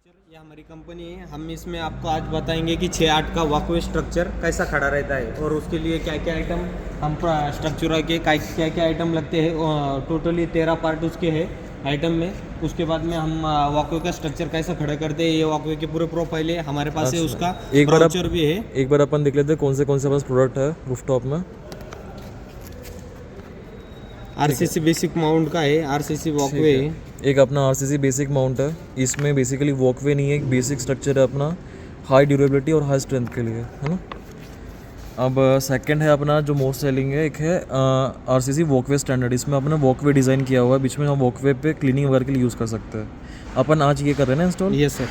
ये हमारी कंपनी है। हम इसमें आपको आज बताएंगे कि 6-8 का वॉकवे स्ट्रक्चर कैसा खड़ा रहता है और उसके लिए क्या क्या आइटम हम स्ट्रक्चर के क्या क्या आइटम लगते हैं। टोटली 13 पार्ट उसके हैं आइटम में। उसके बाद में हम वॉकवे का स्ट्रक्चर कैसा खड़ा करते हैं, ये वॉकवे के पूरे प्रोफाइल है हमारे पास है। उसका ब्राउचर भी है। एक बार अपन देख लेते हैं कौन से पास प्रोडक्ट है रूफटॉप में। आरसीसी बेसिक माउंट का है, आरसीसी वॉकवे है। एक अपना आरसीसी बेसिक माउंट है। इसमें बेसिकली वॉकवे नहीं है, एक बेसिक स्ट्रक्चर है अपना हाई ड्यूरेबिलिटी और हाई स्ट्रेंथ के लिए, है ना। अब सेकंड है अपना जो मोस्ट सेलिंग है, एक है आरसीसी वॉकवे स्टैंडर्ड। इसमें अपना वॉकवे डिज़ाइन किया हुआ है, बीच में हम वॉकवे पे क्लीनिंग वगैरह के लिए यूज़ कर सकते हैं। अपन आज ये कर रहे हैं ना इंस्टॉल। यस सर,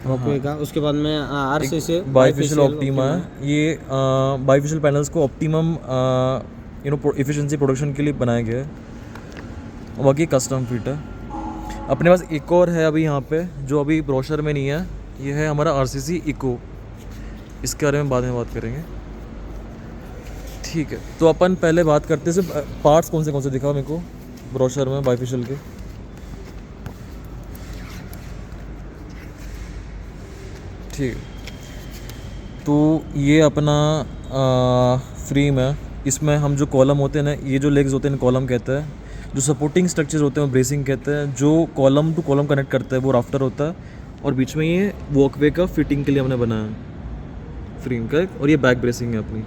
वॉकवे का। उसके बाद में आरसीसी बाईफेशियल ऑप्टिमा है। ये बाईफेशियल पैनल्स को ऑप्टिमम एफिशिएंसी प्रोडक्शन के लिए बनाया गया है। बाकी कस्टम फिट है। अपने पास एक और है अभी यहाँ पे जो अभी ब्रोशर में नहीं है, ये है हमारा आरसीसी इको। इसके बारे में बाद में बात करेंगे, ठीक है। तो अपन पहले बात करते हैं सिर्फ पार्ट्स कौन से दिखा मेरे को ब्रोशर में बाईफेशियल के। ठीक है, तो ये अपना फ्रेम है। इसमें हम जो कॉलम होते हैं ना, ये जो लेग्स होते हैं कॉलम कहते हैं। जो सपोर्टिंग स्ट्रक्चर होते हैं वो ब्रेसिंग कहते हैं। जो कॉलम टू कॉलम कनेक्ट करता है वो राफ्टर होता है। और बीच में ये वॉकवे का फिटिंग के लिए हमने बनाया है फ्रेम का। और ये बैक ब्रेसिंग है अपनी।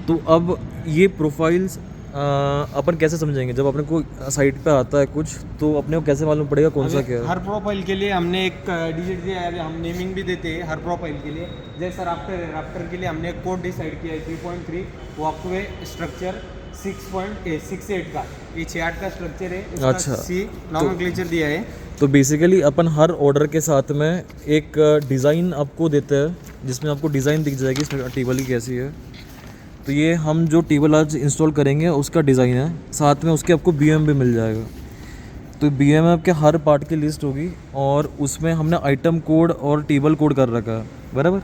तो अब ये प्रोफाइल्स अपन कैसे समझेंगे जब अपने को साइट पे आता है कुछ, तो अपने को कैसे मालूम पड़ेगा कौन सा क्या है। हर प्रोफाइल के लिए हमने एक डिजिट दिया है, हम नेमिंग भी देते हैं हर प्रोफाइल के लिए। जैसा राफ्टर है, राफ्टर के लिए हमने एक कोड डिसाइड किया है 3.3 वॉकवे स्ट्रक्चर 6.68 का। ये 6-8 का स्ट्रक्चर है। अच्छा, सी नॉमेनक्लेचर दिया है। तो बेसिकली अपन हर ऑर्डर के साथ में एक डिज़ाइन आपको देते हैं, जिसमें आपको डिज़ाइन दिख जाएगी टेबल की कैसी है। तो ये हम जो टेबल आज इंस्टॉल करेंगे उसका डिज़ाइन है, साथ में उसके आपको बीएम भी मिल जाएगा। तो बीएम आपके हर पार्ट की लिस्ट होगी और उसमें हमने आइटम कोड और टेबल कोड कर रखा है, बराबर।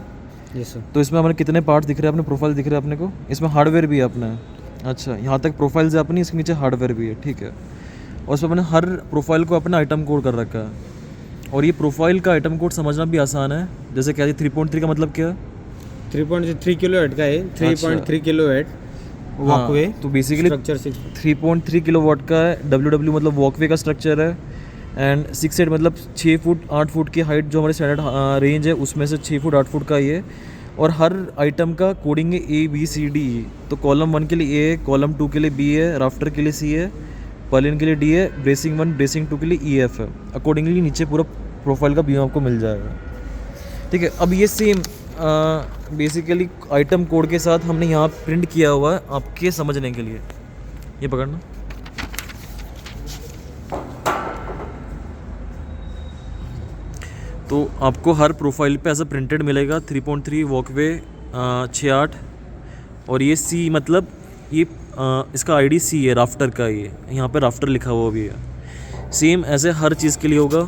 Yes sir. तो इसमें हमारे कितने पार्ट्स दिख रहे हैं, अपने प्रोफाइल दिख रहे हैं अपने को। इसमें हार्डवेयर भी है अपना। अच्छा, यहाँ तक प्रोफाइल्स है अपनी, इसके नीचे हार्डवेयर भी है, ठीक है। और उसमें अपने हर प्रोफाइल को अपना आइटम कोड कर रखा है। और ये प्रोफाइल का आइटम कोड समझना भी आसान है। जैसे क्या 3.3 का मतलब क्या है? 3.3 किलोवाट का है। 3.3 किलोवाट वॉकवे। तो बेसिकली 3.3 किलोवाट का है। डब्ल्यू मतलब वॉकवे का स्ट्रक्चर है। एंड 6.8 मतलब 6 फुट 8 फुट की हाइट जो हमारे स्टैंडर्ड रेंज है उसमें से 6 फुट 8 फुट का ये। और हर आइटम का कोडिंग है ABCD। तो कॉलम 1 के लिए A है, कॉलम 2 के लिए B है, राफ्टर के लिए C है, पर्लिन के लिए D है, ब्रेसिंग 1 ब्रेसिंग 2 के लिए EF है। अकॉर्डिंगली नीचे पूरा प्रोफाइल का बीम आपको मिल जाएगा, ठीक है। अब ये सेम बेसिकली आइटम कोड के साथ हमने यहाँ प्रिंट किया हुआ है आपके समझने के लिए। ये पकड़ना। तो आपको हर प्रोफाइल पे ऐसा प्रिंटेड मिलेगा 3.3 वॉकवे 6.8। और ये C मतलब ये इसका ID C है, राफ्टर का। ये यहाँ पे राफ्टर लिखा हुआ भी है। सेम ऐसे हर चीज़ के लिए होगा।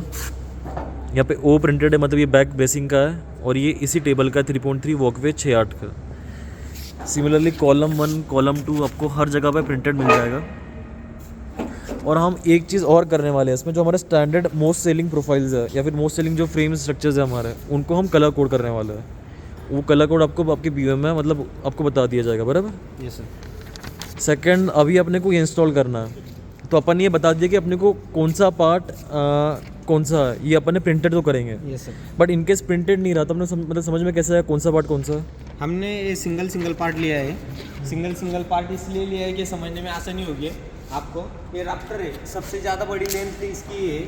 यहाँ पे O प्रिंटेड है, मतलब ये बैक ब्रेसिंग का है। और ये इसी टेबल का 3.3 वॉकवे 6.8 का। सिमिलरली कॉलम 1 कॉलम 2 आपको हर जगह पे प्रिंटेड मिल जाएगा। और हम एक चीज़ और करने वाले हैं इसमें, जो हमारे स्टैंडर्ड मोस्ट सेलिंग प्रोफाइल्स है या फिर मोस्ट सेलिंग जो फ्रेम स्ट्रक्चर्स है हमारे, उनको हम कलर कोड करने वाले हैं। वो कलर कोड आपको आपके बीएम में मतलब आपको बता दिया जाएगा, बराबर। Yes sir. सेकंड, अभी अपने को ये इंस्टॉल करना है, तो अपन ये बता दिया कि अपने को कौन सा पार्ट कौन सा है। ये अपन ने प्रिंटेड तो करेंगे। Yes sir. But in case printed नहीं रहा तो अपने मतलब समझ में कैसा है कौन सा पार्ट कौन सा। हमने ये सिंगल पार्ट लिया है। सिंगल पार्ट इसलिए लिया है कि समझने में आसानी होगी आपको। ये राफ्टर है, सबसे ज़्यादा बड़ी लेंथ इसकी है।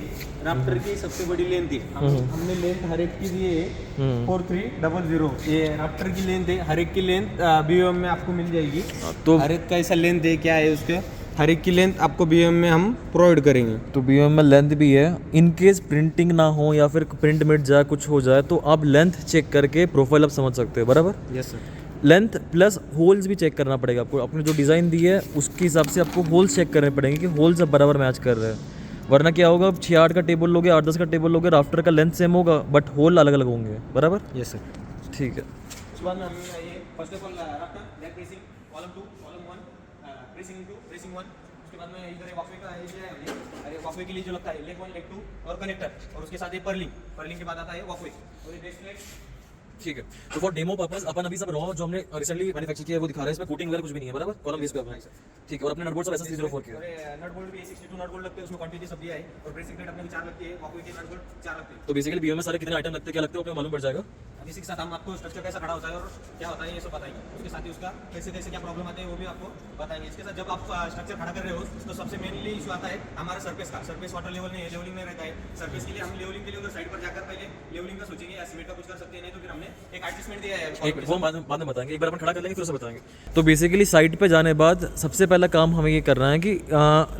राफ्टर की सबसे बड़ी लेंथ है। हमने लेंथ हर एक की दी है 4300। ये राफ्टर की लेंथ है। हर एक की लेंथ बीएम में आपको मिल जाएगी। तो हर एक का ऐसा लेंथ है, क्या है उसके, हर एक की लेंथ आपको बीएम में हम प्रोवाइड करेंगे। तो बीएम में लेंथ भी है। इन केस प्रिंटिंग ना हो या फिर प्रिंट मिट जाए, कुछ हो जाए, तो आप लेंथ चेक करके प्रोफाइल आप समझ सकते हो, बराबर। Yes sir. Length plus holes भी चेक करना पड़ेगा आपको। आपने जो डिज़ाइन दी है उसके हिसाब से आपको होल्स चेक करने पड़ेंगे कि होल्स अब बराबर मैच कर रहे हैं। वरना क्या होगा, 6-8 का टेबल लोगे, 8-10 का टेबल लोगे, राफ्टर का लेंथ सेम होगा बट होल अलग अलग होंगे, बराबर। Yes sir. ठीक है। उसके बाद में हम ये first of all rafter back bracing column 2 column 1 bracing 2 bracing 1। उसके बाद में इधर वॉकवे का ये है हमने, अरे वॉकवे के लिए जो लगता है लेग 1 लेग 2 और कनेक्टर, और उसके साथ ये पर्लिंग के बाद आता है वॉकवे और ये बेस प्लेट। ठीक है, तो फॉर डेमो पर्पस अपन अभी सब रॉ जो हमने रिसेंटली मैन्युफैक्चर किया है वो दिखा रहे हैं, इसमें कोटिंग वगैरह कुछ भी नहीं है, बराबर, कॉलम बेस पे अपना। ठीक है, और अपने नट बोल्ट सब SS304 के और नट बोल्ट भी 62 नट बोल्ट लगते हैं, उसमें क्वांटिटी सब दिया है, और ब्रेसिंग प्लेट अपने को 4 लगती है, वॉकवे के नट बोल्ट 4 लगते हैं। तो बेसिकली बीओ में सारे कितने आइटम लगते हैं, क्या लगते हैं, आपको मालूम पड़ जाएगा। अब इसी के साथ हम आपको स्ट्रक्चर कैसा खड़ा होता है और क्या होता है ये सब बताएंगे, उसके साथ ही उसका कैसे कैसे क्या प्रॉब्लम आते हैं वो भी आपको बताएंगे। इसके साथ जब आप स्ट्रक्चर खड़ा कर रहे हो तो सबसे मेनली इशू आता है हमारा सरफेस का। सरफेस वाटर लेवल नहीं है, लेवलिंग में रहता है। सरफेस के लिए हम लेवलिंग के लिए उधर साइड पर जाकर पहले लेवलिंग का सोचेंगे या सीमेंट का कुछ कर सकते हैं, नहीं तो फिर हमने एक एडजस्टमेंट दिया है, एक वो बाद में बताएंगे, एक बार अपन खड़ा कर लेंगे फिर उसे बताएंगे। तो बेसिकली साइट पे जाने बाद सबसे पहला काम हमें ये करना है कि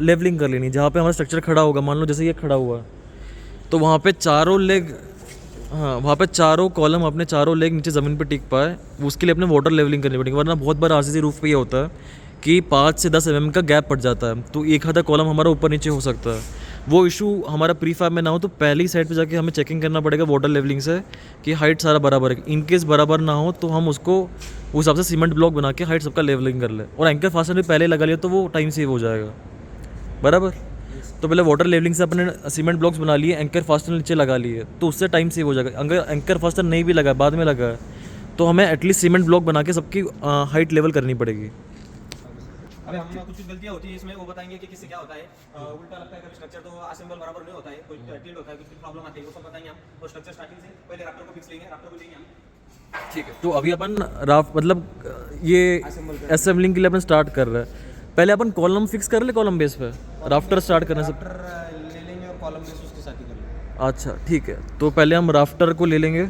लेवलिंग कर लेनी। जहाँ पे हमारा स्ट्रक्चर खड़ा होगा, मान लो जैसे ये खड़ा हुआ है, तो वहाँ पे चारों लेग, हाँ वहाँ पे चारों कॉलम अपने चारों लेग नीचे ज़मीन पे टिक पाए, उसके लिए अपने वाटर लेवलिंग करनी पड़ेगी। वरना बहुत बार RCC रूफ पे ये होता है कि 5 से 10 mm का गैप पड़ जाता है, तो एक आधा कॉलम हमारा ऊपर नीचे हो सकता है। वो इशू हमारा प्री फैब में ना हो तो पहली साइड पे जाके हमें चेकिंग करना पड़ेगा वाटर लेवलिंग से कि हाइट सारा बराबर है। इन केस बराबर ना हो तो हम उसको उस हिसाब से सीमेंट ब्लॉक बना के हाइट सबका लेवलिंग कर ले, और एंकर फास्टनर भी पहले लगा लिया तो वो टाइम सेव हो जाएगा, बराबर। तो पहले वाटर लेवलिंग से अपने सीमेंट ब्लॉक्स बना लिए, एंकर फास्टनर नीचे लगा लिए, तो उससे टाइम सेव हो जाएगा। अगर एंकर फास्टनर नहीं भी लगा, बाद में लगा है, तो हमें एटलीस्ट सीमेंट ब्लॉक बना के सबकी हाइट लेवल करनी पड़ेगी। अबे हम कुछ गलतियां होती है इसमें, वो बताएंगे कि किससे क्या होता है। उल्टा लगता है कभी स्ट्रक्चर तो असेंबल बराबर नहीं होता है, कोई टिल्ट होता है, कुछ प्रॉब्लम आती है, वो सब बताएंगे हम। और स्ट्रक्चर स्टार्टिंग से पहले राफ्टर को फिक्स लेंगे, राफ्टर को लेंगे हम। ठीक है, तो अभी अपन मतलब ये असेंबलिंग के लिए अपन स्टार्ट कर रहे हैं। पहले अपन कॉलम फिक्स कर ले, कॉलम बेस पे राफ्टर स्टार्ट करने से राफ्टर ले लेंगे और कॉलम बेस उसके साथ ही कर लेंगे। अच्छा ठीक है, तो पहले हम राफ्टर को ले लेंगे।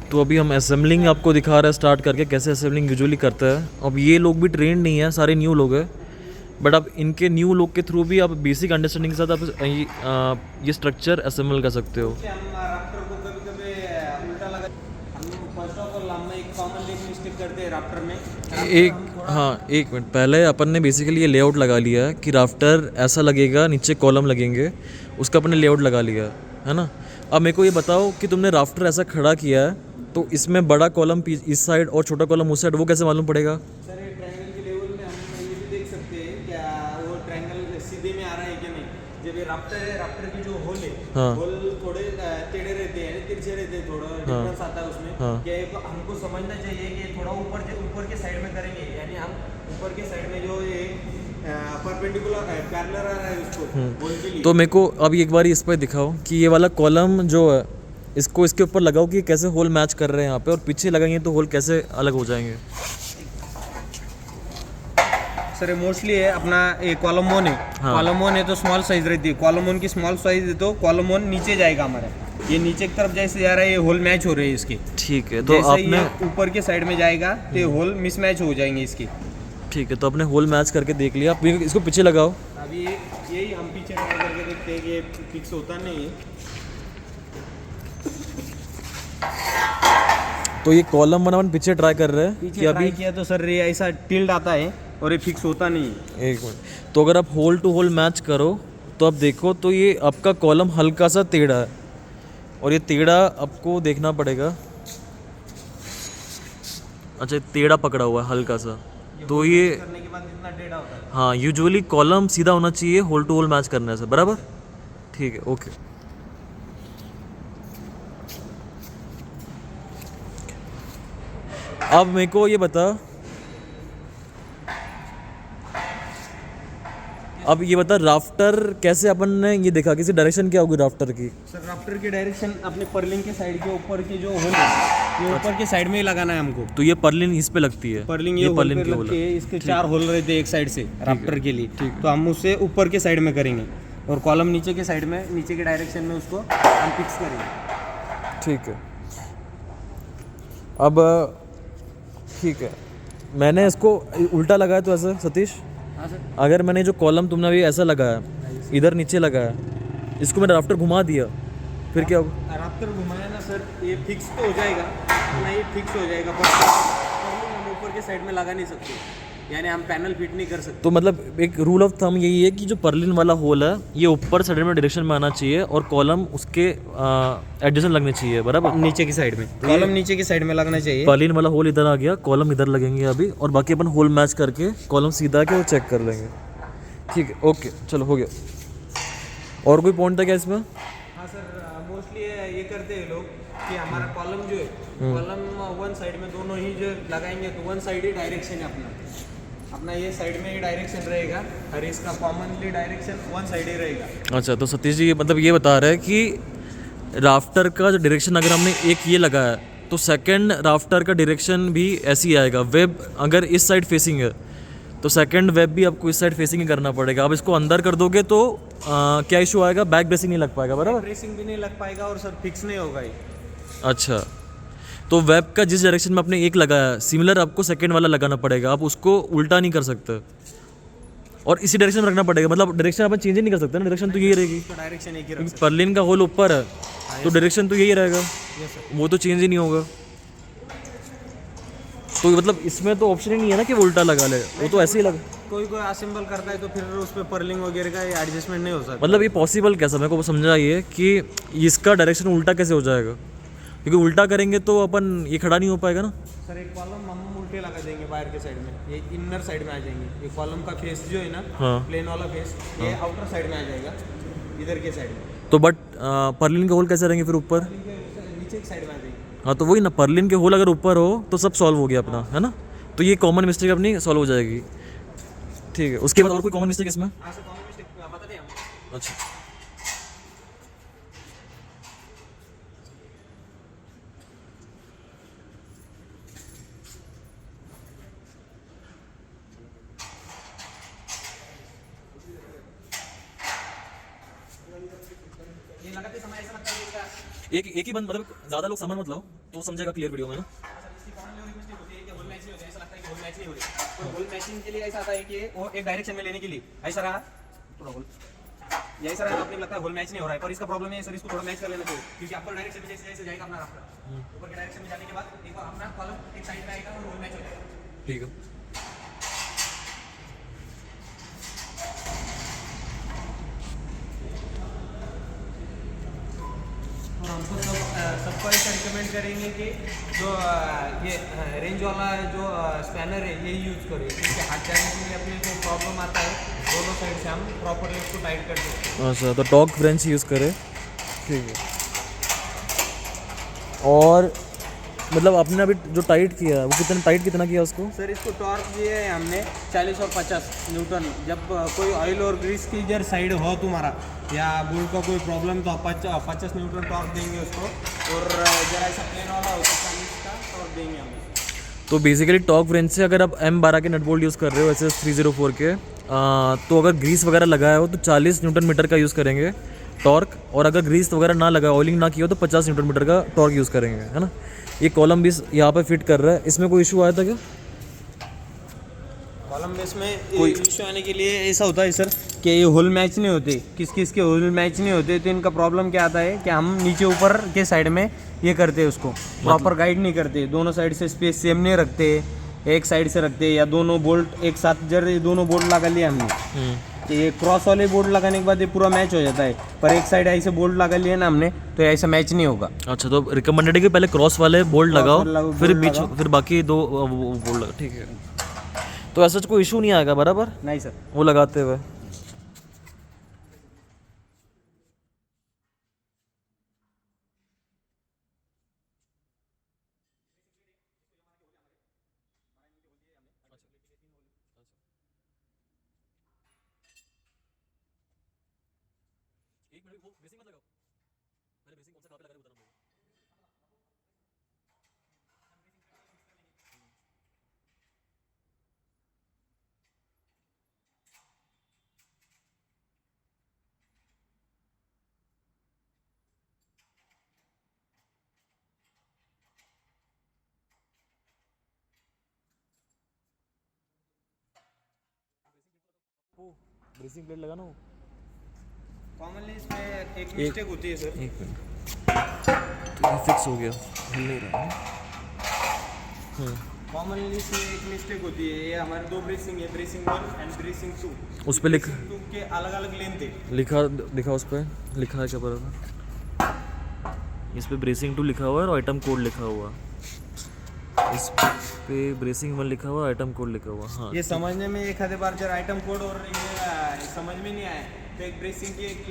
तो अभी हम असेंबलिंग आपको दिखा रहे हैं स्टार्ट करके, कैसे असेंबलिंग यूजुअली करता है। अब ये लोग भी ट्रेंड नहीं है, सारे न्यू लोग हैं, बट अब इनके न्यू लोग के थ्रू भी आप बेसिक अंडरस्टैंडिंग के साथ आप ये स्ट्रक्चर असेंबल कर सकते हो। हम राफ्टर को कभी-कभी उल्टा लगा, हम फर्स्ट ऑफ ऑल हम एक कॉमन एक मिस्टेक करते हैं राफ्टर में। एक मिनट, पहले अपन ने बेसिकली ये लेआउट लगा लिया है कि राफ्टर ऐसा लगेगा, नीचे कॉलम लगेंगे, उसका अपन ने लेआउट लगा लिया है ना। अब मेरे को ये बताओ कि तुमने राफ्टर ऐसा खड़ा किया है, तो इसमें बड़ा कॉलम इस साइड और छोटा कॉलम उस साइड, वो कैसे मालूम पड़ेगा? सर ये ट्रायंगल के लेवल में हम ये भी देख सकते हैं क्या वो ट्रायंगल सीधे में आ रहा है कि नहीं। जब ये राफ्टर है, राफ्टर की जो होल है, हाँ। होल थोड़े टेढ़े रहते हैं, तिरछे रहते हैं, थोड़ा डिफरेंस आता है उसमें। हाँ। क्या ये हमको समझना चाहिए कि थोड़ा ऊपर के साइड में करेंगे, यानी हम ऊपर के साइड में जो ये परपेंडिकुलर पैरेलल आ रहा है उसको होल के लिए। तो मेरे को अभी एक बार इस पर दिखाओ कि ये वाला कॉलम जो है, इसको इसके ऊपर लगाओ कि कैसे होल मैच कर रहे हैं यहाँ पे, और पीछे लगाएंगे तो होल कैसे अलग हो जाएंगे। सर मोस्टली है अपना ये कॉलम 1 है। हाँ। कॉलम 1 है तो स्मॉल साइज रहती है, कॉलम 1 की स्मॉल साइज है तो कॉलम 1 नीचे जाएगा हमारा। ये नीचे की तरफ जैसे जा रहा है, ये होल मैच हो रहे हैं इसके। ठीक है, तो जैसे आपने ये ऊपर के साइड में जाएगा तो ये होल मिसमैच हो जाएंगे इसके। ठीक है, तो आपने होल मैच करके देख लिया। आप इसको पीछे लगाओ। अभी यही हम पीछे ट्राई करके देखते हैं कि ये फिक्स होता नहीं है। तो ये कॉलम अपन पीछे ट्राई कर रहे हैं कि पीछे अभी ट्राई किया तो सर ये ऐसा टिल्ड आता है और ये फिक्स होता नहीं है। एक मिनट, तो अगर आप होल टू होल मैच करो तो आप देखो तो ये आपका कॉलम हल्का सा टेढ़ा है, और ये टेढ़ा आपको देखना पड़ेगा। अच्छा, टेढ़ा पकड़ा हुआ है हल्का सा, तो ये करने के बाद इतना टेढ़ा होता है। हाँ, यूजुअली कॉलम सीधा होना चाहिए होल टू होल मैच करने से, बराबर। ठीक है, ओके। अब मेरे को ये बता, अब ये बता राफ्टर कैसे अपन ने ये देखा, किसी डायरेक्शन क्या होगी राफ्टर की? सर राफ्टर की डायरेक्शन अपने पर्लिंग के साइड के ऊपर की जो होल है, ये ऊपर के साइड में ही लगाना है हमको। तो ये पर्लिन इस पे लगती है, पर्लिंग ये पर्लिन होल पे की होल लगती है। है, इसके 4 होल रहते हैं एक साइड से राफ्टर के लिए। ठीक है। तो हम उसे ऊपर के साइड में करेंगे और कॉलम नीचे के साइड में, नीचे के डायरेक्शन में उसको हम फिक्स करेंगे। ठीक है, अब ठीक है, मैंने इसको उल्टा लगाया तो ऐसा सतीश, हाँ सर। अगर मैंने जो कॉलम तुमने अभी ऐसा लगाया, इधर नीचे लगाया, इसको मैंने राफ्टर घुमा दिया, फिर क्या होगा? राफ्टर घुमाया ना सर, ये फिक्स तो हो जाएगा, नहीं फिक्स हो जाएगा, पर हम ऊपर के साइड में लगा नहीं सकते। यानी हम पैनल फिट नहीं कर सकते। तो मतलब एक रूल ऑफ थंब यही है कि जो पर्लिन वाला होल है ये ऊपर साइड में डायरेक्शन में आना चाहिए और कॉलम उसके एडजस्टमेंट लगने चाहिए, बराबर। नीचे की साइड में कॉलम नीचे की साइड में लगना चाहिए। पर्लिन वाला होल इधर आ गया, कॉलम इधर लगेंगे अभी, और बाकी अपन होल मैच करके कॉलम सीधा के वो चेक कर लेंगे। ठीक है, ओके, चलो हो गया। और कोई पॉइंट था क्या इसमें? हाँ सर, मोस्टली ये करते हैं लोग कि हमारा कॉलम जो है, कॉलम वन साइड में दोनों ही जो लगाएंगे तो वन साइड ही डायरेक्शन है अपना ये साइड में ही डायरेक्शन रहेगा और इसका कॉमनली डायरेक्शन वन साइड ही रहेगा। अच्छा, तो सतीश जी मतलब ये बता रहे हैं कि राफ्टर का जो डायरेक्शन अगर हमने एक ये लगाया तो सेकंड राफ्टर का डायरेक्शन भी ऐसे ही आएगा। वेब अगर इस साइड फेसिंग है तो सेकंड वेब भी आपको इस साइड फेसिंग ही करना पड़ेगा। आप इसको अंदर कर दोगे तो क्या इशू आएगा? बैक ब्रेसिंग नहीं लग पाएगा, बराबर। ब्रेसिंग भी नहीं लग पाएगा और सर फिक्स नहीं होगा ये। अच्छा, तो वेब का जिस डायरेक्शन में आपने एक लगाया सिमिलर आपको सेकंड वाला लगाना पड़ेगा। आप उसको उल्टा नहीं कर सकते और इसी डायरेक्शन में रखना पड़ेगा। मतलब डायरेक्शन अपन चेंज ही नहीं कर सकते ना, डायरेक्शन तो यही रहेगी। डायरेक्शन एक ही रख सकते पर्लिन का होल ऊपर है तो डायरेक्शन तो यही रहेगा, हैं। सर वो तो चेंज ही नहीं होगा। तो मतलब इसमें तो ऑप्शन ही नहीं है ना कि वो उल्टा लगा ले, वो तो ऐसे ही लगा। कोई असेंबल करता है तो फिर उस पर पर्लिंग वगैरह का एडजस्टमेंट नहीं हो सकता। मतलब ये पॉसिबल कैसा, मेरे को समझाइए कि इसका डायरेक्शन उल्टा कैसे हो जाएगा? क्योंकि उल्टा करेंगे तो अपन ये खड़ा नहीं हो पाएगा ना। सर एक कॉलम हम उल्टे लगा देंगे बाहर के साइड में, ये इनर साइड में आ जाएंगे। ये कॉलम का फेस जो है ना, हाँ। प्लेन वाला फेस, ये आउटर साइड में आ जाएगा, इधर के साइड में। तो बट पर्लिन के होल कैसे रहेंगे फिर ऊपर? नीचे की साइड में आ जाएंगे। हाँ, तो वही ना, पर्लिन के होल अगर ऊपर हो तो सब सॉल्व हो गया अपना, है ना। तो ये कॉमन मिस्टेक अपनी सॉल्व हो जाएगी। ठीक है, उसके बाद और कोई कॉमन मिस्टेक इसमें? हाँ सर, कॉमन मिस्टेक बता दें हम। अच्छा, ये लगाते समय ऐसा लगता है इसका एक ही बंद, मतलब ज़्यादा लोग सामान मत लाओ तो समझेगा क्लियर वीडियो में ना। इसकी कॉमन लेवल मिस्टेक होती है कि होल मैच नहीं होता है। ऐसा लगता है कि होल मैच नहीं हो रही। तो होल मैचिंग के लिए ऐसा आता है कि वो एक डायरेक्शन में लेने के लिए ऐसा रहा थोड़ा होल, ये ऐसा रहा तो अपने लगता है होल मैच नहीं हो रहा है। पर इसका प्रॉब्लम है सर, इसको थोड़ा मैच कर लेना चाहिए, क्योंकि अपर डायरेक्शन में जैसे जैसे जाएगा अपना राफ्टर, ऊपर के डायरेक्शन में जाने के बाद एक बार अपना कॉलम एक साइड में आएगा और होल मैच हो जाएगा। ठीक है, और हमको सबको ऐसा रिकमेंड करेंगे कि जो ये रेंज वाला जो स्पैनर है ये यूज़ करें, क्योंकि हाथ जाने के लिए अपने को प्रॉब्लम आता है, दोनों साइड से हम प्रॉपरली उसको टाइट कर सकते हैं। अच्छा, तो टॉर्क व्रेंच यूज़ करें। ठीक है, और मतलब आपने अभी जो टाइट किया वो कितना किया उसको? सर इसको टॉर्क दिए है हमने 40 और 50 न्यूटन। जब कोई ऑयल और ग्रीस की जर साइड हो तुम्हारा या बोल्ट का कोई प्रॉब्लम तो 50 न्यूटन टॉर्क देंगे उसको, और जरा ऐसा प्लेन वाला हो तो 40 का टॉर्क देंगे हम। तो बेसिकली टॉर्क व्रेंच से अगर आप M12 के नट बोल्ट यूज़ कर रहे हो ऐसे 304 के, तो अगर ग्रीस वगैरह लगाया हो तो 40 न्यूटन मीटर का यूज़ करेंगे टॉर्क, और अगर ग्रीस वगैरह ना लगा, ऑयलिंग ना किया हो तो 50 न्यूटन मीटर का टॉर्क यूज़ करेंगे, है ना। ये कॉलम भी यहाँ पे फिट कर रहा है, इसमें कोई इशू आया था क्या? कॉलम बेस में कोई इशू आने के लिए ऐसा होता है सर कि ये होल मैच नहीं होते, किस के होल मैच नहीं होते, तो इनका प्रॉब्लम क्या आता है कि हम नीचे ऊपर के साइड में ये करते हैं, उसको प्रॉपर गाइड नहीं करते, दोनों साइड से स्पेस सेम नहीं रखते, एक साइड से रखते, या दोनों बोल्ट एक साथ जर दोनों बोल्ट लगा लिया हमने, तो ये क्रॉस वाले बोल्ट लगाने के बाद ये पूरा मैच हो जाता है, पर एक साइड ऐसे बोल्ट लगा लिए ना हमने तो ऐसा मैच नहीं होगा। अच्छा, तो रिकमेंडेड है कि पहले क्रॉस वाले बोल्ट लगाओ, फिर बोल्ट बीच, लगाओ। फिर बाकी दो बोल्ट लगाओ। ठीक है, तो ऐसा कोई इशू नहीं आएगा, बराबर नहीं सर। वो लगाते हुए। ब्रेसिंग प्लेट लगाना हो, कॉमनली इसमें एक मिस्टेक होती है सर। एक मिनट, तो ये फिक्स हो गया, हिल नहीं रहा है। कॉमनली इसमें एक मिस्टेक होती है, ये हमारे दो ब्रेसिंग है, ब्रेसिंग 1 एंड ब्रेसिंग 2। उस पे लिख 2 के अलग अलग लेंथ है। लिखा दिखा उस पर लिखा है क्या पता था? इस पे ब्रेसिंग 2 लिखा हुआ है और आइटम कोड लिखा हुआ है। इस पे ब्रेसिंग 1 लिखा हुआ है, आइटम कोड लिखा हुआ है। हाँ ये समझने में एक आधे बार जब आइटम कोड और ये समझ में नहीं आया तो एक ब्रेसिंग की एक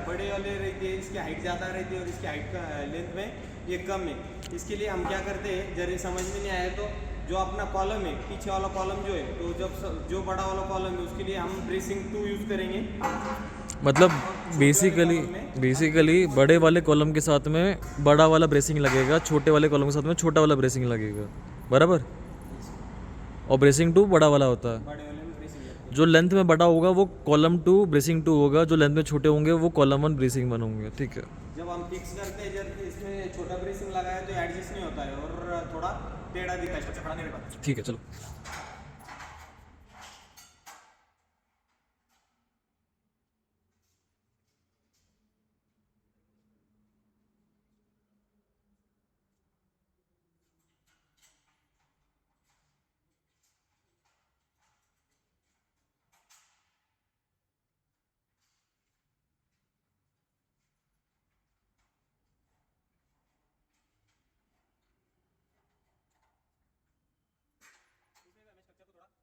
बड़े वाले रहती है, इसकी हाइट ज़्यादा रहती है और इसकी हाइट का लेंथ में ये कम है। इसके लिए हम क्या करते हैं, जब ये समझ में नहीं आया तो जो अपना कॉलम है, पीछे वाला कॉलम जो है, तो जब जो बड़ा वाला कॉलम है उसके लिए हम ब्रेसिंग 2 यूज़ करेंगे। मतलब बेसिकली बड़े वाले कॉलम के साथ में बड़ा वाला ब्रेसिंग लगेगा, छोटे वाले कॉलम के साथ में छोटा वाला ब्रेसिंग लगेगा, बराबर। और ब्रेसिंग 2 बड़ा वाला होता है। बड़े वाले में ब्रेसिंग लगती है। जो लेंथ में बड़ा होगा वो कॉलम 2 ब्रेसिंग 2 होगा, जो लेंथ में छोटे होंगे वो कॉलम 1 ब्रेसिंग 1 होंगे। ठीक है। जब हम फिक्स करते हैं, जब इसमें छोटा ब्रेसिंग लगाया तो एडजस्ट नहीं होता है और थोड़ा टेढ़ा दिखता है, स्ट्रक्चर खड़ा नहीं रहता। ठीक है चलो।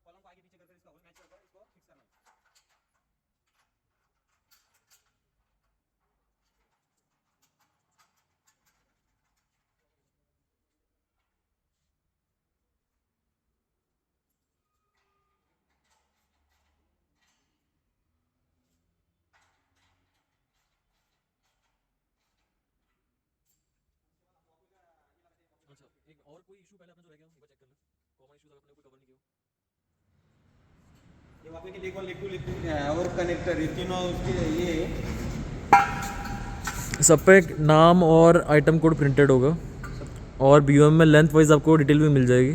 कॉलम को आगे पीछे करके इसका होल मैच करके इसको फिक्स करना है। अच्छा, एक और कोई इशू पहले अपना जो रह गया एक बार चेक कर ले। कॉमन इश्यूज अगर अपने कोई कवर नहीं किया। ये वहाँ पे कि लेग 1 लेग 2 लेग 3 और कनेक्टर, ये तीनों उसके ये सब पे एक नाम और आइटम कोड प्रिंटेड होगा और बीओएम में लेंथ वाइज आपको डिटेल भी मिल जाएगी।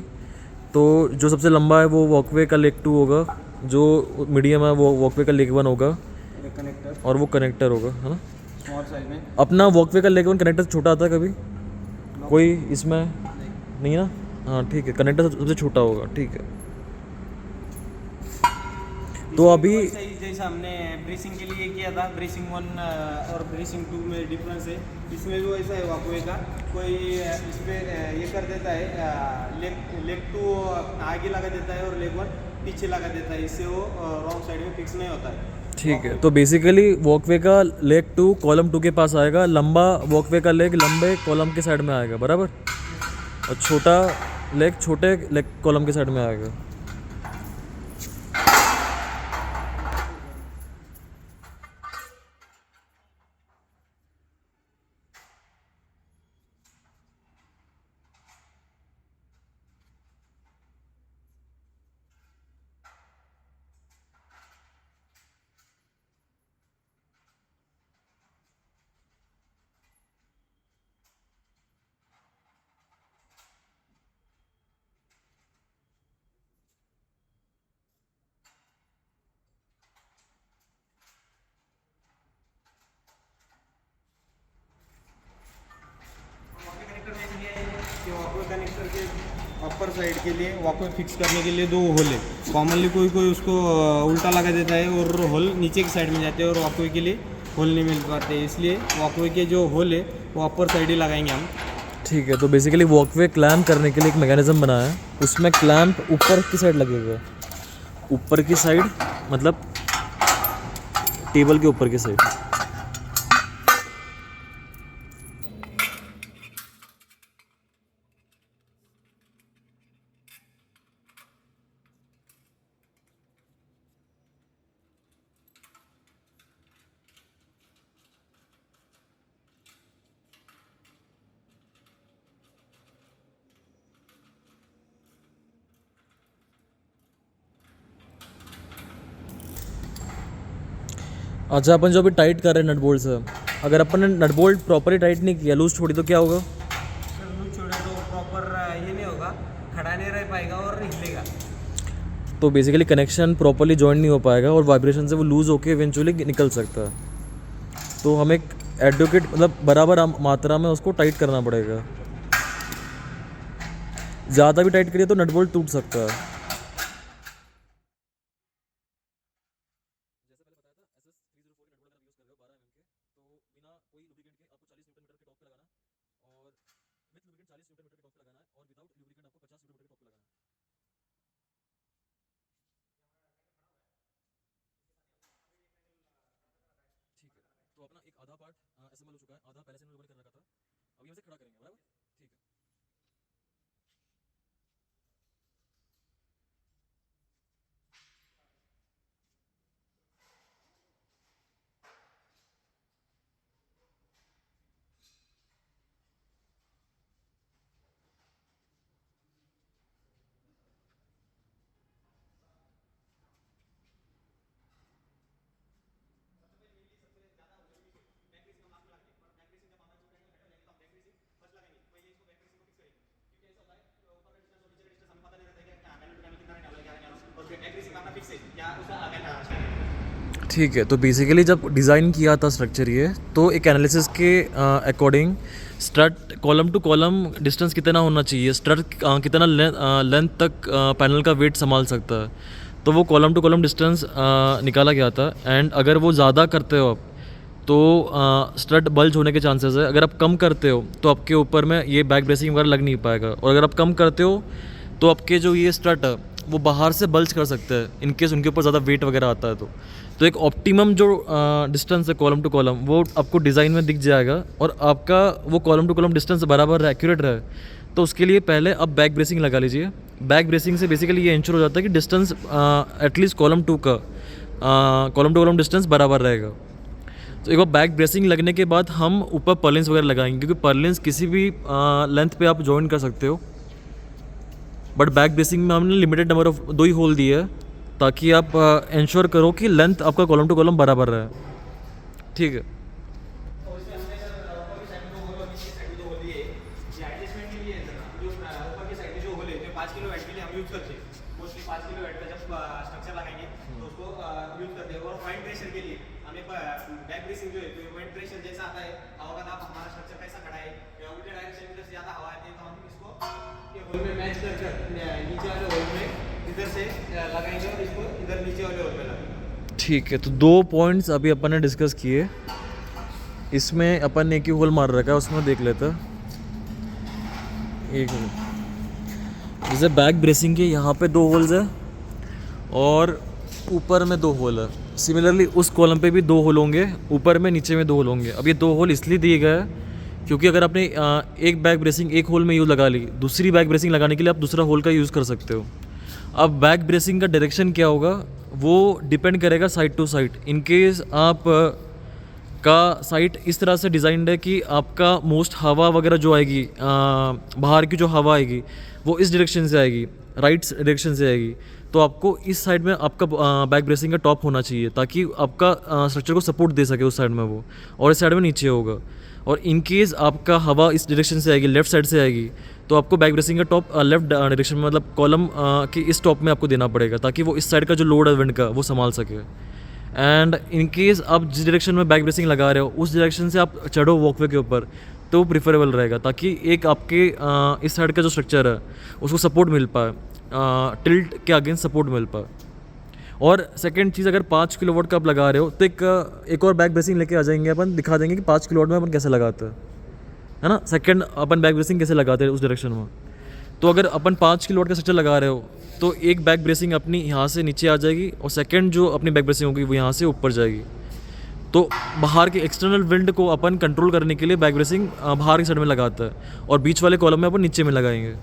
तो जो सबसे लंबा है वो वॉकवे का लेग 2 होगा, जो मीडियम है वो वॉकवे का लेग 1 होगा कनेक्टर और वो कनेक्टर होगा, है ना। स्मॉल साइज में अपना वॉकवे का लेग 1 कनेक्टर छोटा आता है कभी कोई इसमें नहीं ना। हाँ ठीक है, कनेक्टर सबसे छोटा होगा। ठीक है। तो अभी जैसा हमने ब्रेसिंग के लिए किया था, ब्रेसिंग 1 और ब्रेसिंग 2 में डिफरेंस है। इसमें भी वैसा है, वाकोए का कोई इस पर ये कर देता है, लेग 2 आगे लगा देता है और लेग 1 पीछे लगा देता है, इससे वो रॉन्ग साइड में फिक्स नहीं होता है। ठीक है। तो बेसिकली वॉकवे का लेग 2 कॉलम 2 के पास आएगा, लंबा वॉकवे का लेग लंबे कॉलम के साइड में आएगा, बराबर। और छोटा लेग छोटे लेग कॉलम के साइड में आएगा। वॉकवे कनेक्टर के अपर साइड के लिए वॉकवे फिक्स करने के लिए 2 होल है। कॉमनली कोई उसको उल्टा लगा देता है और होल नीचे की साइड में जाते हैं और वॉकवे के लिए होल नहीं मिल पाते, इसलिए वॉकवे के जो होल है वो अपर साइड ही लगाएंगे हम। ठीक है। तो बेसिकली वॉकवे क्लैम्प करने के लिए एक मैकेनिज्म बनाया है, उसमें क्लैम्प ऊपर की साइड लगेगा। ऊपर की साइड मतलब टेबल के ऊपर की साइड। अच्छा, अपन जो अभी टाइट कर रहे हैं नट बोल्ट से, अगर अपन ने नट बोल्ट प्रॉपरली टाइट नहीं किया, लूज छोड़ी तो क्या होगा? सर लूज छोड़े तो प्रॉपर ये नहीं होगा, खड़ा नहीं रह पाएगा और हिलेगा। तो बेसिकली कनेक्शन प्रॉपरली जॉइन नहीं हो पाएगा और वाइब्रेशन से वो लूज़ होके इवेंचुअली निकल सकता है। तो हमें एक एडवोकेट मतलब बराबर मात्रा में उसको टाइट करना पड़ेगा। ज़्यादा भी टाइट करिए तो नट बोल्ट टूट सकता है। तो अपना एक आधा पार्ट असेंबल हो चुका है, आधा पहले से इन्होंने कर रखा था, अब यहाँ से खड़ा करेंगे, बराबर। ठीक है। ठीक है, तो बेसिकली जब डिज़ाइन किया था स्ट्रक्चर ये, तो एक एनालिसिस के according strut column two column distance कितना होना चाहिए, स्ट्रट कितना लेंथ तक पैनल का वेट संभाल सकता है, तो वो कॉलम टू कॉलम डिस्टेंस निकाला गया था। एंड अगर वो ज़्यादा करते हो आप तो स्ट्रट बल्ज होने के चांसेस है। अगर आप कम करते हो तो आपके ऊपर में ये बैक ब्रेसिंग वगैरह लग नहीं पाएगा, और अगर आप कम करते हो तो आपके जो ये स्ट्रट है वो बाहर से बल्ज कर सकते हैं इन केस उनके ऊपर ज़्यादा वेट वगैरह आता है। तो एक ऑप्टिमम जो डिस्टेंस है कॉलम टू कॉलम वो आपको डिज़ाइन में दिख जाएगा, और आपका वो कॉलम टू कॉलम डिस्टेंस बराबर एक्यूरेट रहे, तो उसके लिए पहले आप बैक ब्रेसिंग लगा लीजिए। बैक ब्रेसिंग से बेसिकली ये इंश्योर हो जाता है कि distance at least column two column distance बराबर रहेगा। तो एक बार बैक ब्रेसिंग लगने के बाद हम ऊपर पर्लिन्स वगैरह लगाएंगे, क्योंकि पर्लिन्स किसी भी लेंथ पे आप जॉइन कर सकते हो, बट बैक ब्रेसिंग में हमने लिमिटेड नंबर ऑफ 2 ही होल दिए है, ताकि आप इंश्योर करो कि लेंथ आपका कॉलम टू कॉलम बराबर रहे। ठीक है। ठीक है, तो 2 पॉइंट्स अभी अपन ने डिस्कस किए, इसमें अपन ने एक ही होल मार रखा है, उसमें देख लेते हैं। एक मिनट, जैसे बैक ब्रेसिंग के यहाँ पे 2 होल्स है और ऊपर में 2 होल है। सिमिलरली उस कॉलम पे भी 2 होल होंगे, ऊपर में नीचे में 2 होल होंगे। अब ये 2 होल इसलिए दिए गए हैं क्योंकि अगर आपने एक बैक ब्रेसिंग एक होल में यूज़ लगा ली, दूसरी बैक ब्रेसिंग लगाने के लिए आप दूसरा होल का यूज़ कर सकते हो। अब बैक ब्रेसिंग का डायरेक्शन क्या होगा वो डिपेंड करेगा side to side. In case आप का साइट इस तरह से डिज़ाइंड है कि आपका मोस्ट हवा वगैरह जो आएगी, बाहर की जो हवा आएगी वो इस डायरेक्शन से आएगी, राइट डायरेक्शन से आएगी, तो आपको इस साइड में आपका बैक ब्रेसिंग का टॉप होना चाहिए, ताकि आपका स्ट्रक्चर को सपोर्ट दे सके उस साइड में वो, और इस साइड में नीचे होगा। और इन केस आपका हवा इस डायरेक्शन से आएगी, लेफ्ट साइड से आएगी, तो आपको बैक ब्रेसिंग का टॉप लेफ्ट डायरेक्शन में, मतलब कॉलम के इस टॉप में आपको देना पड़ेगा, ताकि वो इस साइड का जो लोड है विंड का वो संभाल सके। एंड इन केस आप जिस डायरेक्शन में बैक ब्रेसिंग लगा रहे हो उस डायरेक्शन से आप चढ़ो वॉकवे के ऊपर, तो वो प्रिफरेबल रहेगा, ताकि एक आपके इस साइड का जो स्ट्रक्चर है उसको सपोर्ट मिल पाए, टिल्ट के अगेंस्ट सपोर्ट मिल पाए। और सेकंड चीज़, अगर 5 किलोवाट का आप लगा रहे हो तो एक और बैक ब्रेसिंग लेके आ जाएंगे, अपन दिखा देंगे कि 5 किलोवाट में अपन कैसे लगाते हैं, है ना। सेकंड अपन बैक ब्रेसिंग कैसे लगाते हैं उस डायरेक्शन में। तो अगर अपन 5 किलोवाट का स्ट्रक्चर लगा रहे हो तो एक बैक ब्रेसिंग अपनी यहाँ से नीचे आ जाएगी, और सेकंड जो अपनी बैक ब्रेसिंग होगी वो यहाँ से ऊपर जाएगी। तो बाहर के एक्सटर्नल विंड को अपन कंट्रोल करने के लिए बैक ब्रेसिंग बाहर की साइड में लगाता है, और बीच वाले कॉलम में अपन नीचे में लगाएंगे।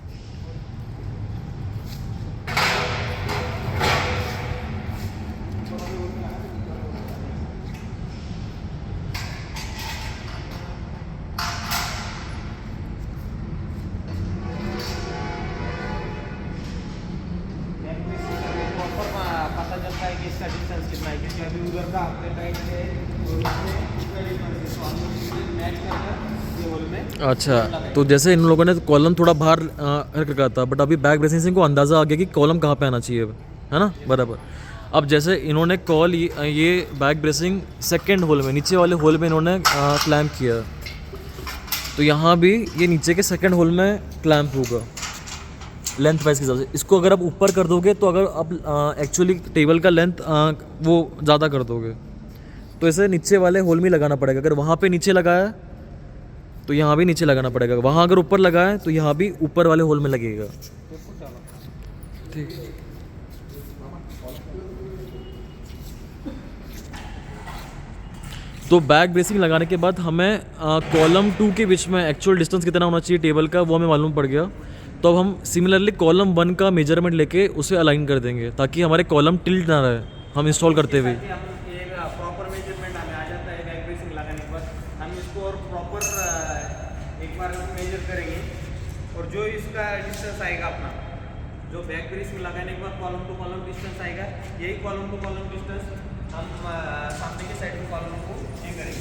अच्छा, तो जैसे इन लोगों ने कॉलम थोड़ा बाहर रख रखा था, बट अभी बैक ब्रेसिंग को अंदाज़ा आ गया कि कॉलम कहाँ पे आना चाहिए, है ना, बराबर। अब जैसे इन्होंने ये बैक ब्रेसिंग सेकंड होल में, नीचे वाले होल में इन्होंने क्लैम्प किया, तो यहाँ भी ये नीचे के सेकंड होल में क्लैम्प होगा। लेंथ वाइज के हिसाब से। इसको अगर आप ऊपर कर दोगे तो अगर आप एक्चुअली टेबल का लेंथ वो ज़्यादा कर दोगे, तो इसे नीचे वाले होल में लगाना पड़ेगा। अगर वहाँ पे नीचे लगाया तो यहाँ भी नीचे लगाना पड़ेगा, वहाँ अगर ऊपर लगाया तो यहाँ भी ऊपर वाले होल में लगेगा। ठीक। तो बैक ब्रेसिंग लगाने के बाद हमें कॉलम 2 के बीच में एक्चुअल डिस्टेंस कितना होना चाहिए टेबल का, वो हमें मालूम पड़ गया। तो अब हम सिमिलरली कॉलम 1 का मेजरमेंट लेके उसे अलाइन कर देंगे ताकि हमारे कॉलम टिल्ट ना रहे हम इंस्टॉल करते हुए। प्रॉपर मेजरमेंट हमें आ जाता है बैक ब्रेसिंग लगाने के बाद। हम इसको और प्रॉपर एक बार मेजर करेंगे और जो इसका डिस्टेंस आएगा अपना, जो बैक ब्रेसिंग लगाने के बाद कॉलम टू कॉलम डिस्टेंस आएगा, यही कॉलम टू कॉलम डिस्टेंस हम सामने के साइड में कॉलम को ये करेंगे।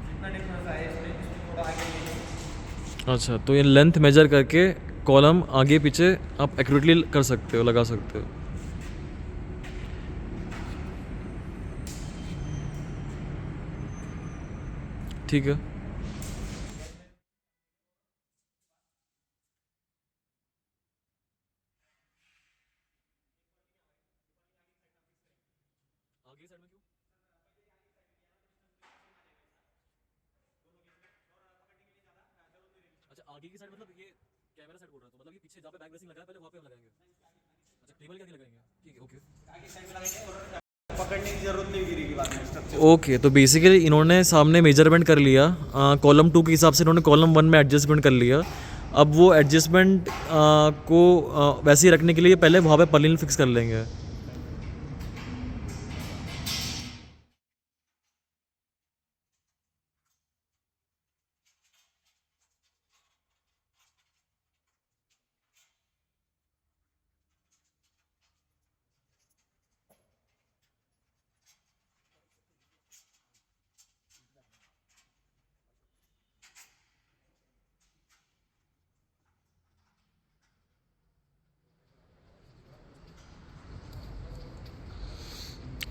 जितना डिफरेंस आए इसमें थोड़ा आगे ले। अच्छा, तो ये लेंथ मेजर करके कॉलम आगे पीछे आप एक्यूरेटली कर सकते हो, लगा सकते हो। ठीक है। अच्छा, आगे की साइड मतलब ये कैमरा साइड बोल रहा है, तो मतलब ये पीछे जहाँ पे बैक ब्रेसिंग लगाया पहले वहाँ पे हम लगाएंगे। अच्छा, टेबल के आगे लगाएंगे। ठीक है, ओके। आगे साइड में लगाएंगे और पकड़ने की जरूरत नहीं गिरेगी बाद में स्ट्रक्चर। ओके, तो बेसिकली इन्होंने सामने मेजरमेंट कर लिया, कॉलम 2 के हिसाब से इन्होंने कॉलम 1 में एडजस्टमेंट कर लिया। अब वो एडजस्टमेंट को वैसे ही रखने के लिए पहले वहाँ पे पर्लिन फिक्स कर लेंगे।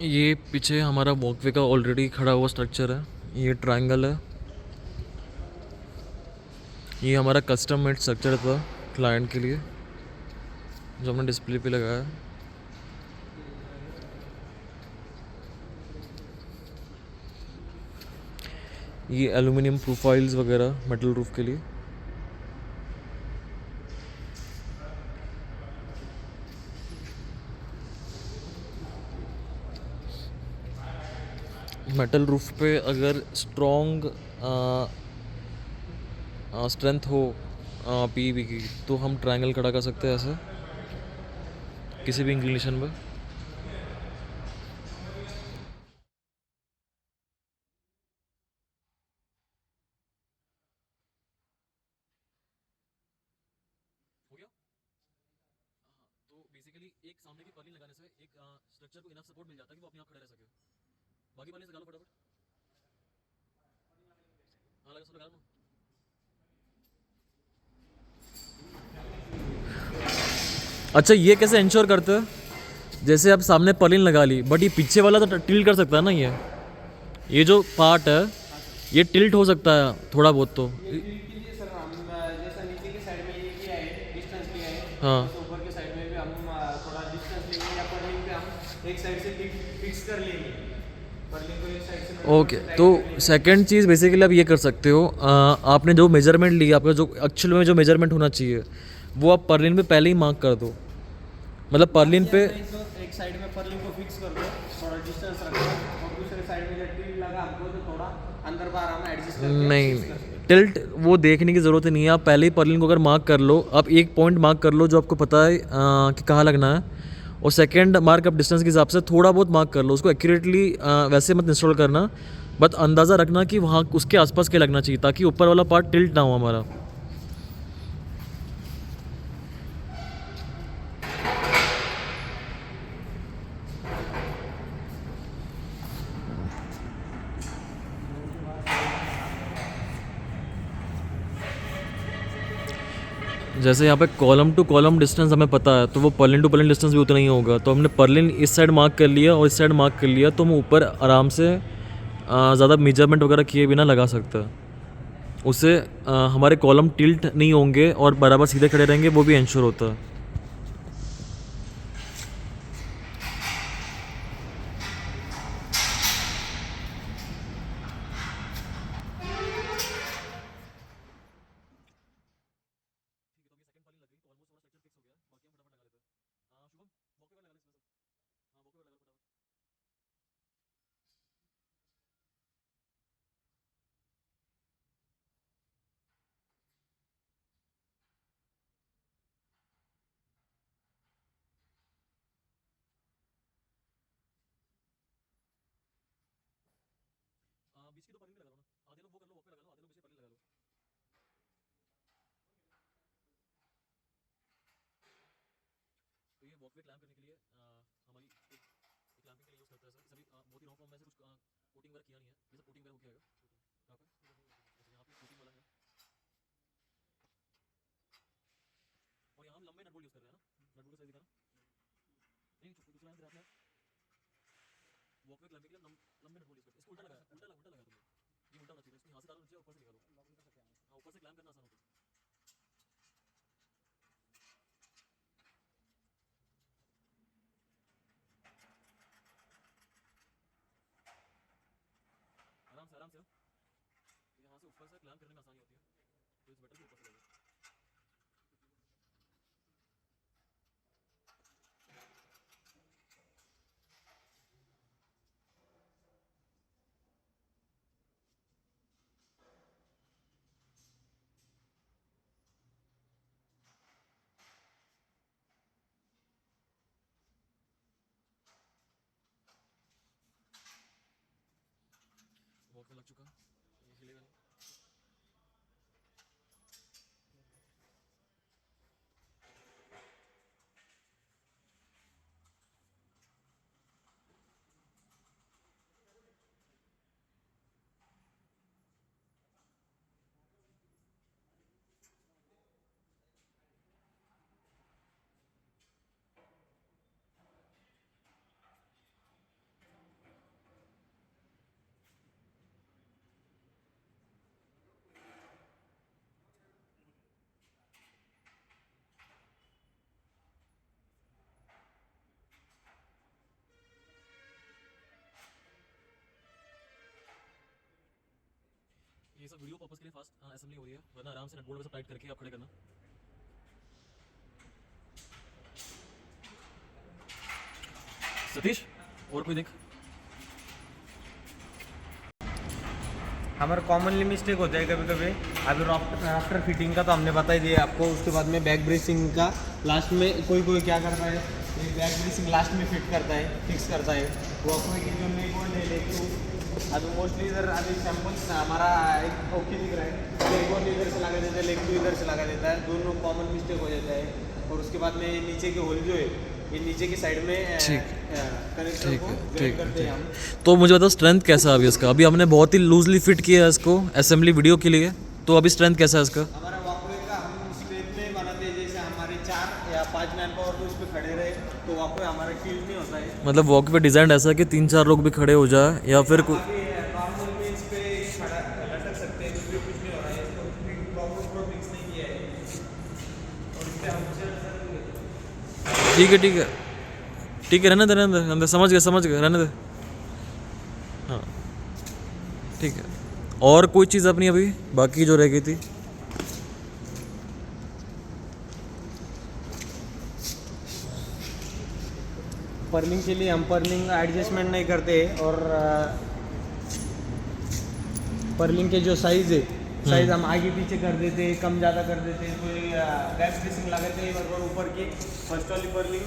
ये पीछे हमारा वॉकवे का ऑलरेडी खड़ा हुआ स्ट्रक्चर है। ये ट्रायंगल है, ये हमारा कस्टम मेड स्ट्रक्चर था क्लाइंट के लिए जो हमने डिस्प्ले पे लगाया। ये एल्युमिनियम प्रोफाइल्स वगैरह मेटल रूफ के लिए। मेटल रूफ पे अगर स्ट्रॉन्ग स्ट्रेंथ हो पीवी की तो हम ट्रायंगल खड़ा कर सकते हैं ऐसे किसी भी इंक्लिनेशन में। हो गया। तो बेसिकली एक सामने की पर्लिन लगाने से एक स्ट्रक्चर को इनफ सपोर्ट मिल जाता है कि वो अपने आप खड़ा रह सके। बाकी पर्लिन से लगा लो फटाफट। हाँ, लगा, सब लगा लो। अच्छा, ये कैसे इंश्योर करते हैं? जैसे आप सामने पर्लिन लगा ली, बट ये पीछे वाला तो टिल्ट कर सकता है ना। ये जो पार्ट है ये टिल्ट हो सकता है थोड़ा बहुत तो। के लिए सर हम जैसा नीचे की साइड में ये किया है, डिस्टेंस लिया है, हाँ, तो ऊपर की साइड में भी हम थोड़ा डिस्टेंस लेंगे या पर्लिन पे हम एक साइड से फिक्स कर लेंगे। पर्लिन को एक साइड से ओके। तो सेकंड चीज़ बेसिकली आप ये कर सकते हो, आपने जो मेजरमेंट लिया, आपका जो एक्चुअल में जो मेजरमेंट होना चाहिए वो आप पर्लिन पे पहले ही मार्क कर दो। मतलब पर्लिन पे तो एक साइड में पर्लिन को फिक्स कर दो, थोड़ा डिस्टेंस रखो और दूसरे साइड में जब टिल्ट लगा हमको तो थोड़ा अंदर बाहर हम एडजस्ट करके नहीं, टिल्ट वो देखने की ज़रूरत नहीं है। आप पहले ही पर्लिन को अगर मार्क कर लो, आप एक पॉइंट मार्क कर लो जो आपको पता है कि कहाँ लगना है, और सेकंड मार्क आप डिस्टेंस के हिसाब से थोड़ा बहुत मार्क कर लो। उसको एक्यूरेटली वैसे मत इंस्टॉल करना, बट अंदाज़ा रखना कि वहाँ उसके आसपास क्या लगना चाहिए ताकि ऊपर वाला पार्ट टिल्ट ना हो हमारा। जैसे यहाँ पे कॉलम टू कॉलम डिस्टेंस हमें पता है, तो वो पर्लिन टू पर्लिन डिस्टेंस भी उतना ही होगा। तो हमने पर्लिन इस साइड मार्क कर लिया और इस साइड मार्क कर लिया, तो हम ऊपर आराम से ज़्यादा मेजरमेंट वगैरह किए बिना लगा सकते हैं। उससे हमारे कॉलम टिल्ट नहीं होंगे और बराबर सीधे खड़े रहेंगे, वो भी इंश्योर होता है। बीच की तो पर्लिंग लगा लो ना, आधे लोग वो कर लो, वॉक पे लगा लो, आधे लोग बीच में पर्लिंग लगा लो। तो ये वॉकवे क्लैम्प करने के लिए हमारी एक क्लैंपिंग के लिए यूज़ करता है सर। सभी बहुत ही रॉ फॉर्म में से कुछ कोटिंग वगैरह किया नहीं है, ये सब कोटिंग वगैरह हो गया है यहाँ पे। अच्छा, यहाँ पे कोटिंग वाला है और यहाँ हम लंबे नट बोल्ट यूज़ कर रहे हैं ना, नट बोल्ट का साइज दिखाना नहीं, दूसरा है आपने वॉकवे क्लैम्पिंग के लिए लंबे नट बोल्ट यूज़ करते हैं। इसको उल्टा लगाया, उल्टा लगाया तुमने, ये उल्टा होना चाहिए, इसको यहाँ से डालो नीचे, ऊपर से निकालो। हाँ, ऊपर से क्लैम्प करना आसान होता है। आराम से यहाँ से ऊपर से क्लैम्प करने में आसानी होती है, तो इट्स बेटर कि ऊपर से करो। वॉक लग चुका, ये हिलेगा नहीं। ये सब वीडियो पर्पस के लिए फास्ट असेंबली हो रही है, वरना आराम से नट बोल्ट सब टाइट करके आप खड़े करना। सतीश और कोई देख। हमारा कॉमनली मिस्टेक होता है कभी कभी। अभी राफ्टर फिटिंग का तो हमने बता ही दिया आपको, उसके बाद में बैक ब्रेसिंग का लास्ट में कोई क्या करता है, ये बैक ब्रेसिंग लास्ट में फिट करता है, फिक्स करता है। वॉकवे की जो लेग वन है, लेग टू, अभी मोस्टली इधर अभी सैम्पल हमारा एक ओके दिख रहा है, लेग वन इधर से लगा देता है, लेग टू इधर से लगा देता है, दोनों कॉमन मिस्टेक हो जाता है। और उसके बाद में नीचे के होल जो है, ये नीचे की साइड में कनेक्टर को जॉइन करते हैं हम। तो मुझे बताओ स्ट्रेंथ कैसा है अभी इसका? अभी हमने बहुत ही लूजली फिट किया है इसको असेंबली वीडियो के लिए, तो अभी स्ट्रेंथ कैसा है इसका? हमारा वॉकवे का हम स्ट्रेट में बनाते हैं, जैसे हमारे 4 या 5 मैन पावर पे उस पर खड़े रहे तो वॉकवे हमारा टिल्ट नहीं होता है। मतलब वॉकवे डिज़ाइन ऐसा है कि 3-4 लोग भी खड़े हो जाए या फिर नॉर्मल में इस पे खड़ा लटक सकते हैं, तो कुछ नहीं हो रहा है, इसको प्रॉपर फिक्स नहीं किया है और इस पे हम ठीक है, रहने दे, समझ गए, रहने दे। हाँ ठीक है। और कोई चीज़ अपनी अभी बाकी जो रह गई थी? पर्लिंग के लिए हम पर्लिंग एडजस्टमेंट नहीं करते, और पर्लिंग के जो साइज़ है, साइज़ हम आगे पीछे कर देते हैं, कम ज़्यादा कर देते हैं, कोई बैक ब्रेसिंग लगाते हैं और ऊपर के फर्स्ट वाली पर्लिंग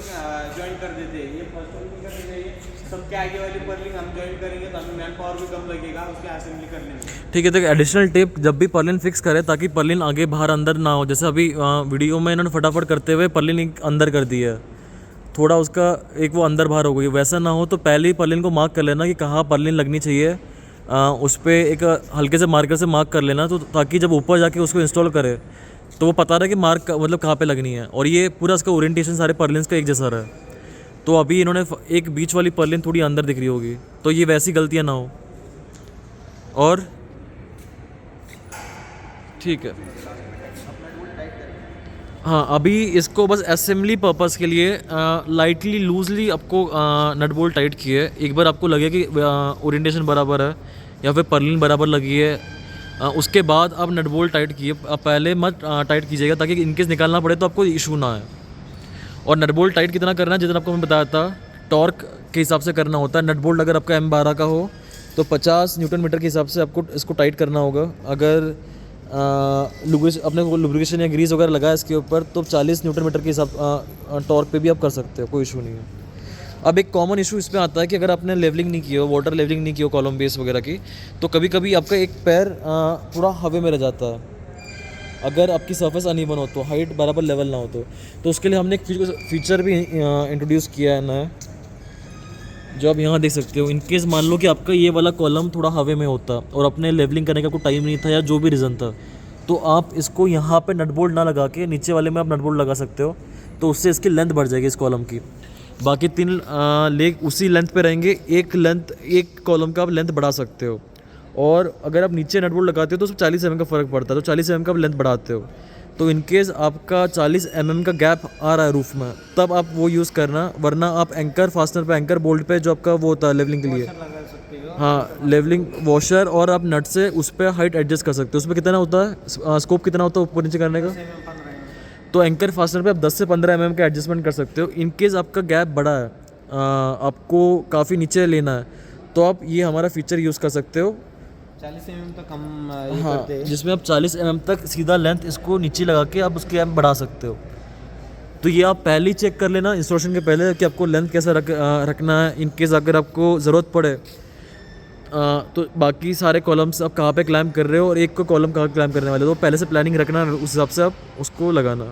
ज्वाइन कर देते हैं। ये फर्स्ट वाली करनी चाहिए, सबके आगे वाली पर्लिंग हम ज्वाइन करेंगे तो हमें मैन पावर भी कम लगेगा उसके असेंबली करने में। ठीक है, तो एडिशनल टेप जब भी पर्लिन फिक्स करें ताकि पर्लिन आगे बाहर अंदर ना हो। जैसे अभी वीडियो में इन्होंने फटाफट करते हुए पर्लिन एक अंदर कर दी है, थोड़ा उसका एक वो अंदर बाहर हो गई, वैसा ना हो तो पहले ही पर्लिन को मार्क कर लेना कि कहाँ पर्लिन लगनी चाहिए। उस पर एक हल्के से मार्कर से मार्क कर लेना, तो ताकि जब ऊपर जाके उसको इंस्टॉल करे तो वो पता रहे कि मार्क मतलब कहाँ पे लगनी है। और ये पूरा इसका ओरिएंटेशन सारे पर्लिन्स का एक जैसा रहा है। तो अभी इन्होंने एक बीच वाली पर्लिन थोड़ी अंदर दिख रही होगी, तो ये वैसी गलतियाँ ना हो। और ठीक है। हाँ, अभी इसको बस असेंबली पर्पस के लिए लाइटली लूजली आपको नट बोल्ट टाइट किए। एक बार आपको लगे कि ओरिएंटेशन बराबर है या फिर पर्लिन बराबर लगी है, उसके बाद आप नट बोल्ट टाइट किए। आप पहले मत टाइट कीजिएगा ताकि इनकेस निकालना पड़े तो आपको इशू ना आए। और नट बोल्ट टाइट कितना करना है, जितना आपको मैं बताया था टॉर्क के हिसाब से करना होता है। नट बोल्ट अगर आपका M12 का हो तो 50 न्यूटन मीटर के हिसाब से आपको इसको टाइट करना होगा। अगर अपने को लुब्रिकेशन या ग्रीस वगैरह लगा है इसके ऊपर तो 40 न्यूटन मीटर के हिसाब टॉर्क पे भी आप कर सकते हो, कोई इशू नहीं है। अब एक कॉमन इशू इसमें आता है कि अगर आपने लेवलिंग नहीं की हो, वाटर लेवलिंग नहीं की हो कॉलम बेस वगैरह की, तो कभी कभी आपका एक पैर पूरा हवे में रह जाता है। अगर आपकी सरफेस अनइवन हो तो, हाइट बराबर लेवल ना हो तो उसके लिए हमने एक फीचर भी इंट्रोड्यूस किया है नया, जो आप यहाँ देख सकते हो। इनकेस मान लो कि आपका ये वाला कॉलम थोड़ा हवे में होता और अपने लेवलिंग करने का कोई टाइम नहीं था या जो भी रीज़न था, तो आप इसको यहाँ पे नट बोल्ट ना लगा के नीचे वाले में आप नट बोल्ट लगा सकते हो, तो उससे इसकी लेंथ बढ़ जाएगी इस कॉलम की। बाकी 3 लेग उसी लेंथ पे रहेंगे, एक कॉलम का आप लेंथ बढ़ा सकते हो। और अगर आप नीचे नट बोल्ट लगाते हो तो उसमें 40 mm का फ़र्क पड़ता है, तो 40 mm का आप लेंथ बढ़ाते हो। तो इनकेस आपका 40 mm का गैप आ रहा है रूफ में, तब आप वो यूज़ करना, वरना आप एंकर फास्टनर पे, एंकर बोल्ट पे जो आपका वो होता है लेवलिंग के लिए, हाँ लेवलिंग वॉशर, और आप नट से उस पर हाइट एडजस्ट कर सकते हो। उसमें कितना होता है, स्कोप कितना होता है ऊपर नीचे करने का, तो एंकर फास्टनर पे आप 10 से 15 mm का एडजस्टमेंट कर सकते हो। इनकेस आपका गैप बड़ा है, आपको काफ़ी नीचे लेना है, तो आप ये हमारा फीचर यूज़ कर सकते हो। 40 mm तक हम ये हाँ, करते हैं, जिसमें आप 40 mm तक सीधा लेंथ इसको नीचे लगा के आप उसके बढ़ा सकते हो। तो ये आप पहले ही चेक कर लेना इंस्टॉलेशन के पहले कि आपको लेंथ कैसा रखना है। इनकेस अगर आपको ज़रूरत पड़े तो बाकी सारे कॉलम्स आप कहाँ पे क्लाइंब कर रहे हो और एक को कॉलम कहाँ क्लाइंब करने वाले हो, तो पहले से प्लानिंग रखना, उस हिसाब से आप उसको लगाना।